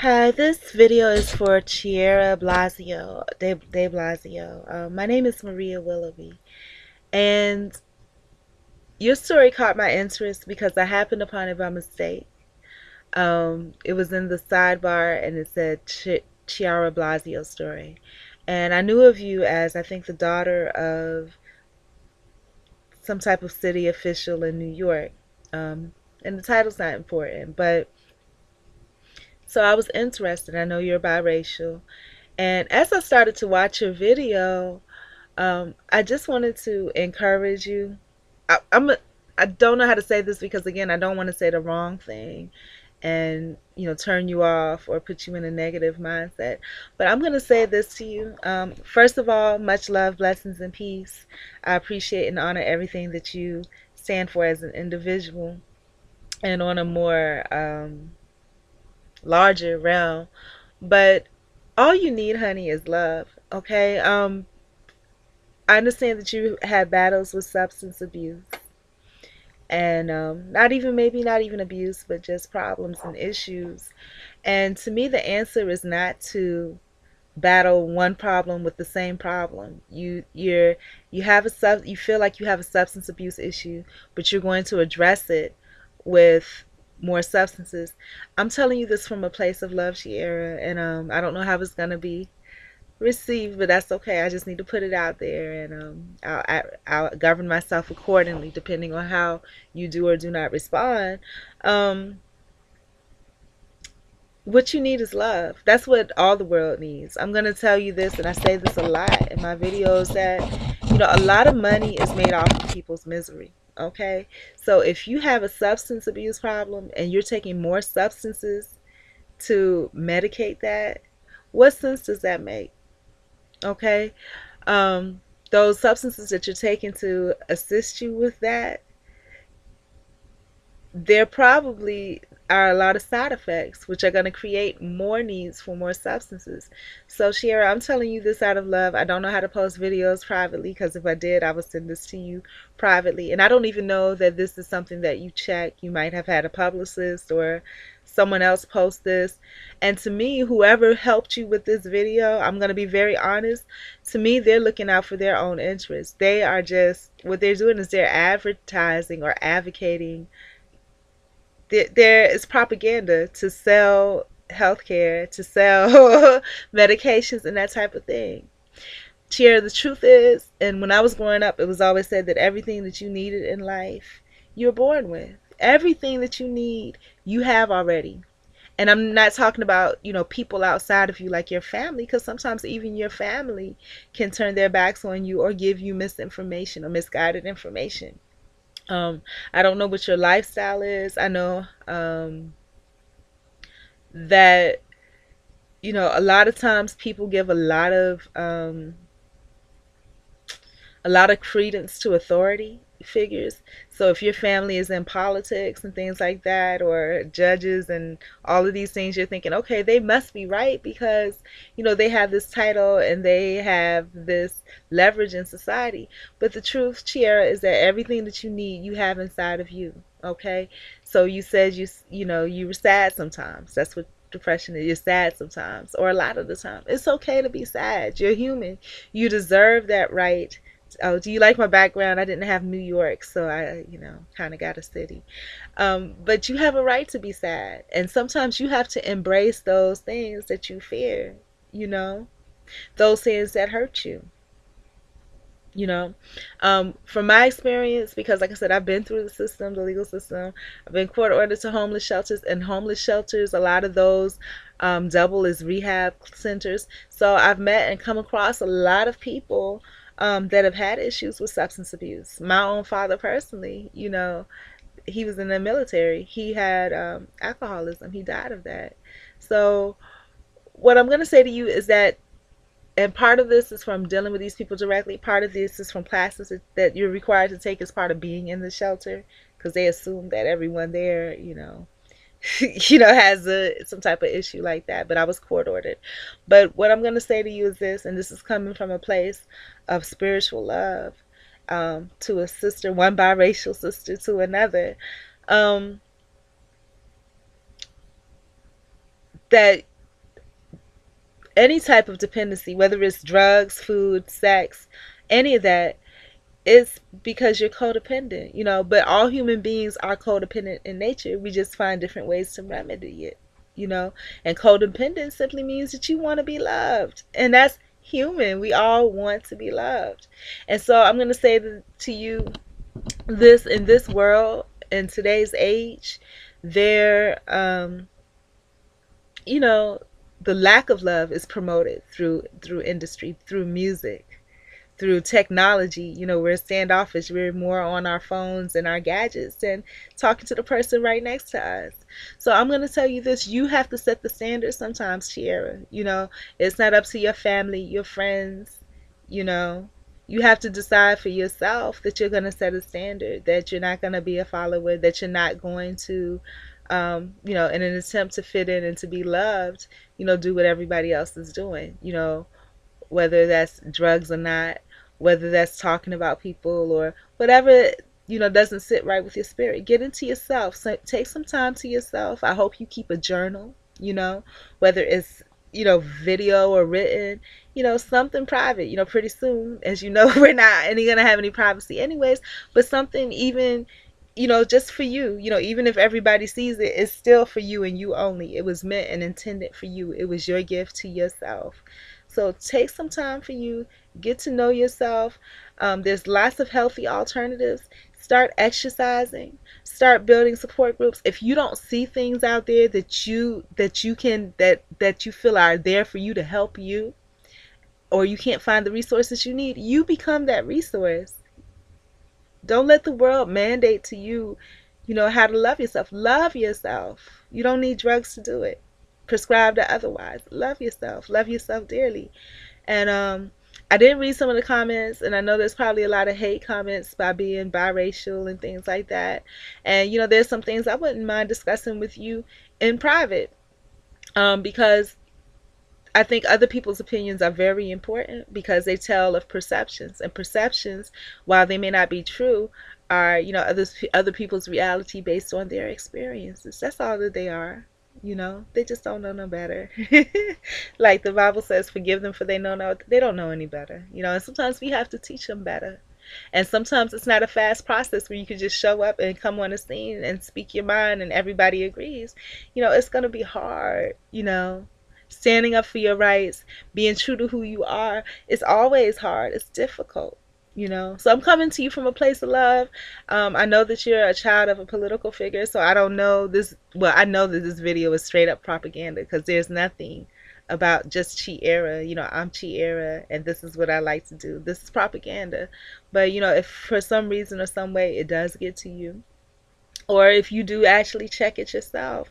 Hi, this video is for Chiara Blasio, de Blasio. My name is Maria Willoughby, and your story caught my interest because I happened upon it by mistake. It was in the sidebar and it said Chiara Blasio story. And I knew of you as, I think, the daughter of some type of city official in New York. And the title's not important, but so I was interested. I know you're biracial. And as I started to watch your video, I just wanted to encourage you. I don't know how to say this because again, I don't want to say the wrong thing and turn you off or put you in a negative mindset. But I'm going to say this to you. First of all, much love, blessings, and peace. I appreciate and honor everything that you stand for as an individual and on a more larger realm. But all you need, honey, is love. Okay. I understand that you had battles with substance abuse and not even abuse, but just problems and issues. And to me, the answer is not to battle one problem with the same problem. You feel like you have a substance abuse issue, but you're going to address it with more substances. I'm telling you this from a place of love, Sierra, and I don't know how it's gonna be received, but that's okay. I just need to put it out there, and I'll govern myself accordingly, depending on how you do or do not respond. Um, what you need is love. That's what all the world needs. I'm gonna tell you this, and I say this a lot in my videos that a lot of money is made off of people's misery. Okay, so if you have a substance abuse problem and you're taking more substances to medicate that, what sense does that make? Okay, um, those substances that you're taking to assist you with that, there probably are a lot of side effects, which are going to create more needs for more substances. So, Shira, I'm telling you this out of love. I don't know how to post videos privately because if I did, I would send this to you privately. And I don't even know that this is something that you check. You might have had a publicist or someone else post this. And to me, whoever helped you with this video, I'm going to be very honest. To me, they're looking out for their own interests. They are just, what they're doing is they're advertising or advocating. There is propaganda to sell healthcare, to sell medications and that type of thing. Cheer, the truth is, and when I was growing up, it was always said that everything that you needed in life, you're born with. Everything that you need, you have already. And I'm not talking about, people outside of you like your family, because sometimes even your family can turn their backs on you or give you misinformation or misguided information. I don't know what your lifestyle is. I know that a lot of times people give a lot of credence to authority figures. So if your family is in politics and things like that, or judges and all of these things, you're thinking, okay, they must be right because, they have this title and they have this leverage in society. But the truth, Chiara, is that everything that you need, you have inside of you. Okay. So you said you were sad sometimes. That's what depression is. You're sad sometimes, or a lot of the time. It's okay to be sad. You're human. You deserve that right. Oh, do you like my background? I didn't have New York, so I, kind of got a city. But you have a right to be sad. And sometimes you have to embrace those things that you fear, you know, those things that hurt you, you know. From my experience, because like I said, I've been through the system, the legal system. I've been court ordered to homeless shelters, and homeless shelters, a lot of those double as rehab centers. So I've met and come across a lot of people that have had issues with substance abuse. My own father personally, he was in the military. He had alcoholism. He died of that. So what I'm going to say to you is that, and part of this is from dealing with these people directly. Part of this is from classes that you're required to take as part of being in the shelter, because they assume that everyone there, has some type of issue like that. But I was court ordered. But what I'm going to say to you is this, and this is coming from a place of spiritual love, to a sister, one biracial sister to another. Um, that any type of dependency, whether it's drugs, food, sex, any of that, is because you're codependent, but all human beings are codependent in nature. We just find different ways to remedy it, you know. And codependence simply means that you want to be loved. And that's human. We all want to be loved. And so I'm going to say to you, this in this world, in today's age, there you know, the lack of love is promoted through industry, through music, through technology. We're standoffish. We're more on our phones and our gadgets than talking to the person right next to us. So I'm going to tell you this. You have to set the standard sometimes, Chiara. It's not up to your family, your friends. you know you have to decide for yourself that you're going to set a standard, that you're not going to be a follower, that you're not going to in an attempt to fit in and to be loved, do what everybody else is doing, whether that's drugs or not, whether that's talking about people or whatever, doesn't sit right with your spirit. Get into yourself. So take some time to yourself. I hope you keep a journal, whether it's, video or written, something private, pretty soon, as you know, we're not any going to have any privacy anyways, but something even, just for you, even if everybody sees it, it's still for you and you only. It was meant and intended for you. It was your gift to yourself. So take some time for you, get to know yourself. There's lots of healthy alternatives. Start exercising, start building support groups. If you don't see things out there that you feel are there for you to help you, or you can't find the resources you need, you become that resource. Don't let the world mandate to you, how to love yourself. Love yourself. You don't need drugs to do it. Prescribed or otherwise. Love yourself. Love yourself dearly. And I didn't read some of the comments, and I know there's probably a lot of hate comments by being biracial and things like that. And there's some things I wouldn't mind discussing with you in private, because I think other people's opinions are very important, because they tell of perceptions, and perceptions, while they may not be true, are other people's reality based on their experiences. That's all that they are. They just don't know no better. Like the Bible says, forgive them for they don't know any better. And sometimes we have to teach them better. And sometimes it's not a fast process where you can just show up and come on the scene and speak your mind and everybody agrees. It's going to be hard. Standing up for your rights, being true to who you are, it's always hard. It's difficult. So I'm coming to you from a place of love. I know that you're a child of a political figure, so I don't know this. Well, I know that this video is straight up propaganda, because there's nothing about just Chiara. I'm Chiara and this is what I like to do. This is propaganda. But if for some reason or some way it does get to you, or if you do actually check it yourself,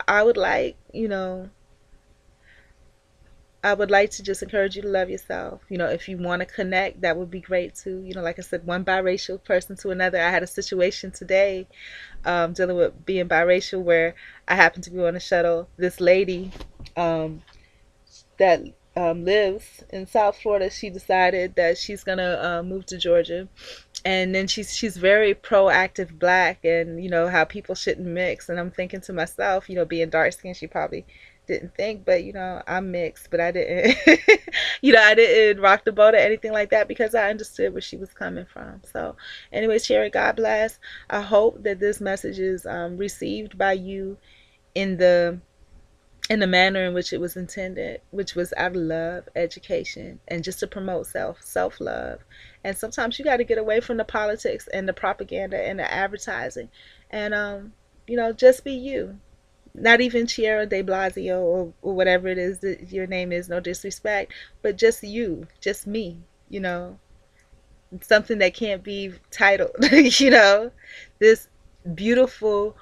I would like, I would like to just encourage you to love yourself. If you want to connect, that would be great too. Like I said, one biracial person to another. I had a situation today, dealing with being biracial, where I happened to be on a shuttle. This lady that lives in South Florida, she decided that she's gonna move to Georgia, and then she's very proactive black, and how people shouldn't mix. And I'm thinking to myself, being dark skinned, she probably didn't think, but I'm mixed, but I didn't I didn't rock the boat or anything like that, because I understood where she was coming from. So anyway, Sherry, God bless. I hope that this message is received by you in the manner in which it was intended, which was out of love, education, and just to promote self love. And sometimes you got to get away from the politics and the propaganda and the advertising, and just be you. Not even Chiara de Blasio, or whatever it is that your name is, no disrespect, but just you, just me. Something that can't be titled. This beautiful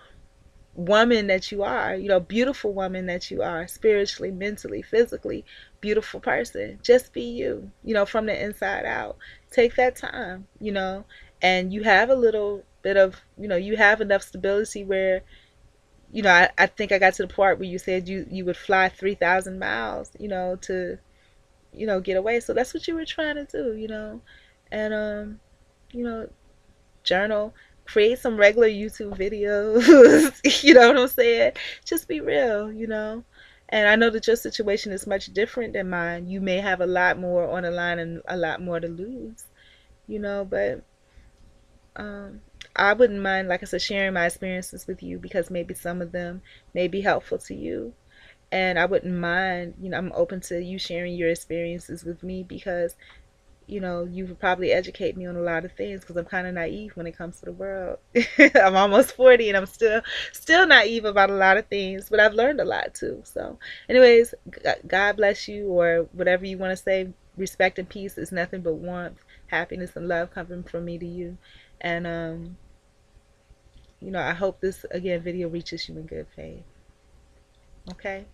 woman that you are, beautiful woman that you are, spiritually, mentally, physically, beautiful person. Just be you, from the inside out. Take that time, and you have a little bit of, you have enough stability where, I think I got to the part where you said you would fly 3,000 miles, to, get away. So that's what you were trying to do, and, you know, journal, create some regular YouTube videos. You know what I'm saying? Just be real, And I know that your situation is much different than mine. You may have a lot more on the line and a lot more to lose, but um, I wouldn't mind, like I said, sharing my experiences with you because maybe some of them may be helpful to you. And I wouldn't mind, I'm open to you sharing your experiences with me because you would probably educate me on a lot of things because I'm kind of naive when it comes to the world. I'm almost 40 and I'm still naive about a lot of things, but I've learned a lot too. So, anyways, God bless you, or whatever you want to say. Respect and peace is nothing but warmth, happiness, and love coming from me to you. And I hope this again video reaches you in good faith. Okay?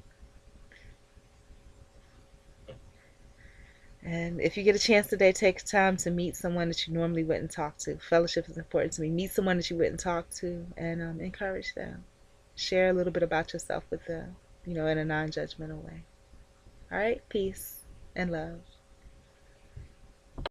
And if you get a chance today, take time to meet someone that you normally wouldn't talk to. Fellowship is important to me. Meet someone that you wouldn't talk to and encourage them. Share a little bit about yourself with them, in a non judgmental way. All right? Peace and love.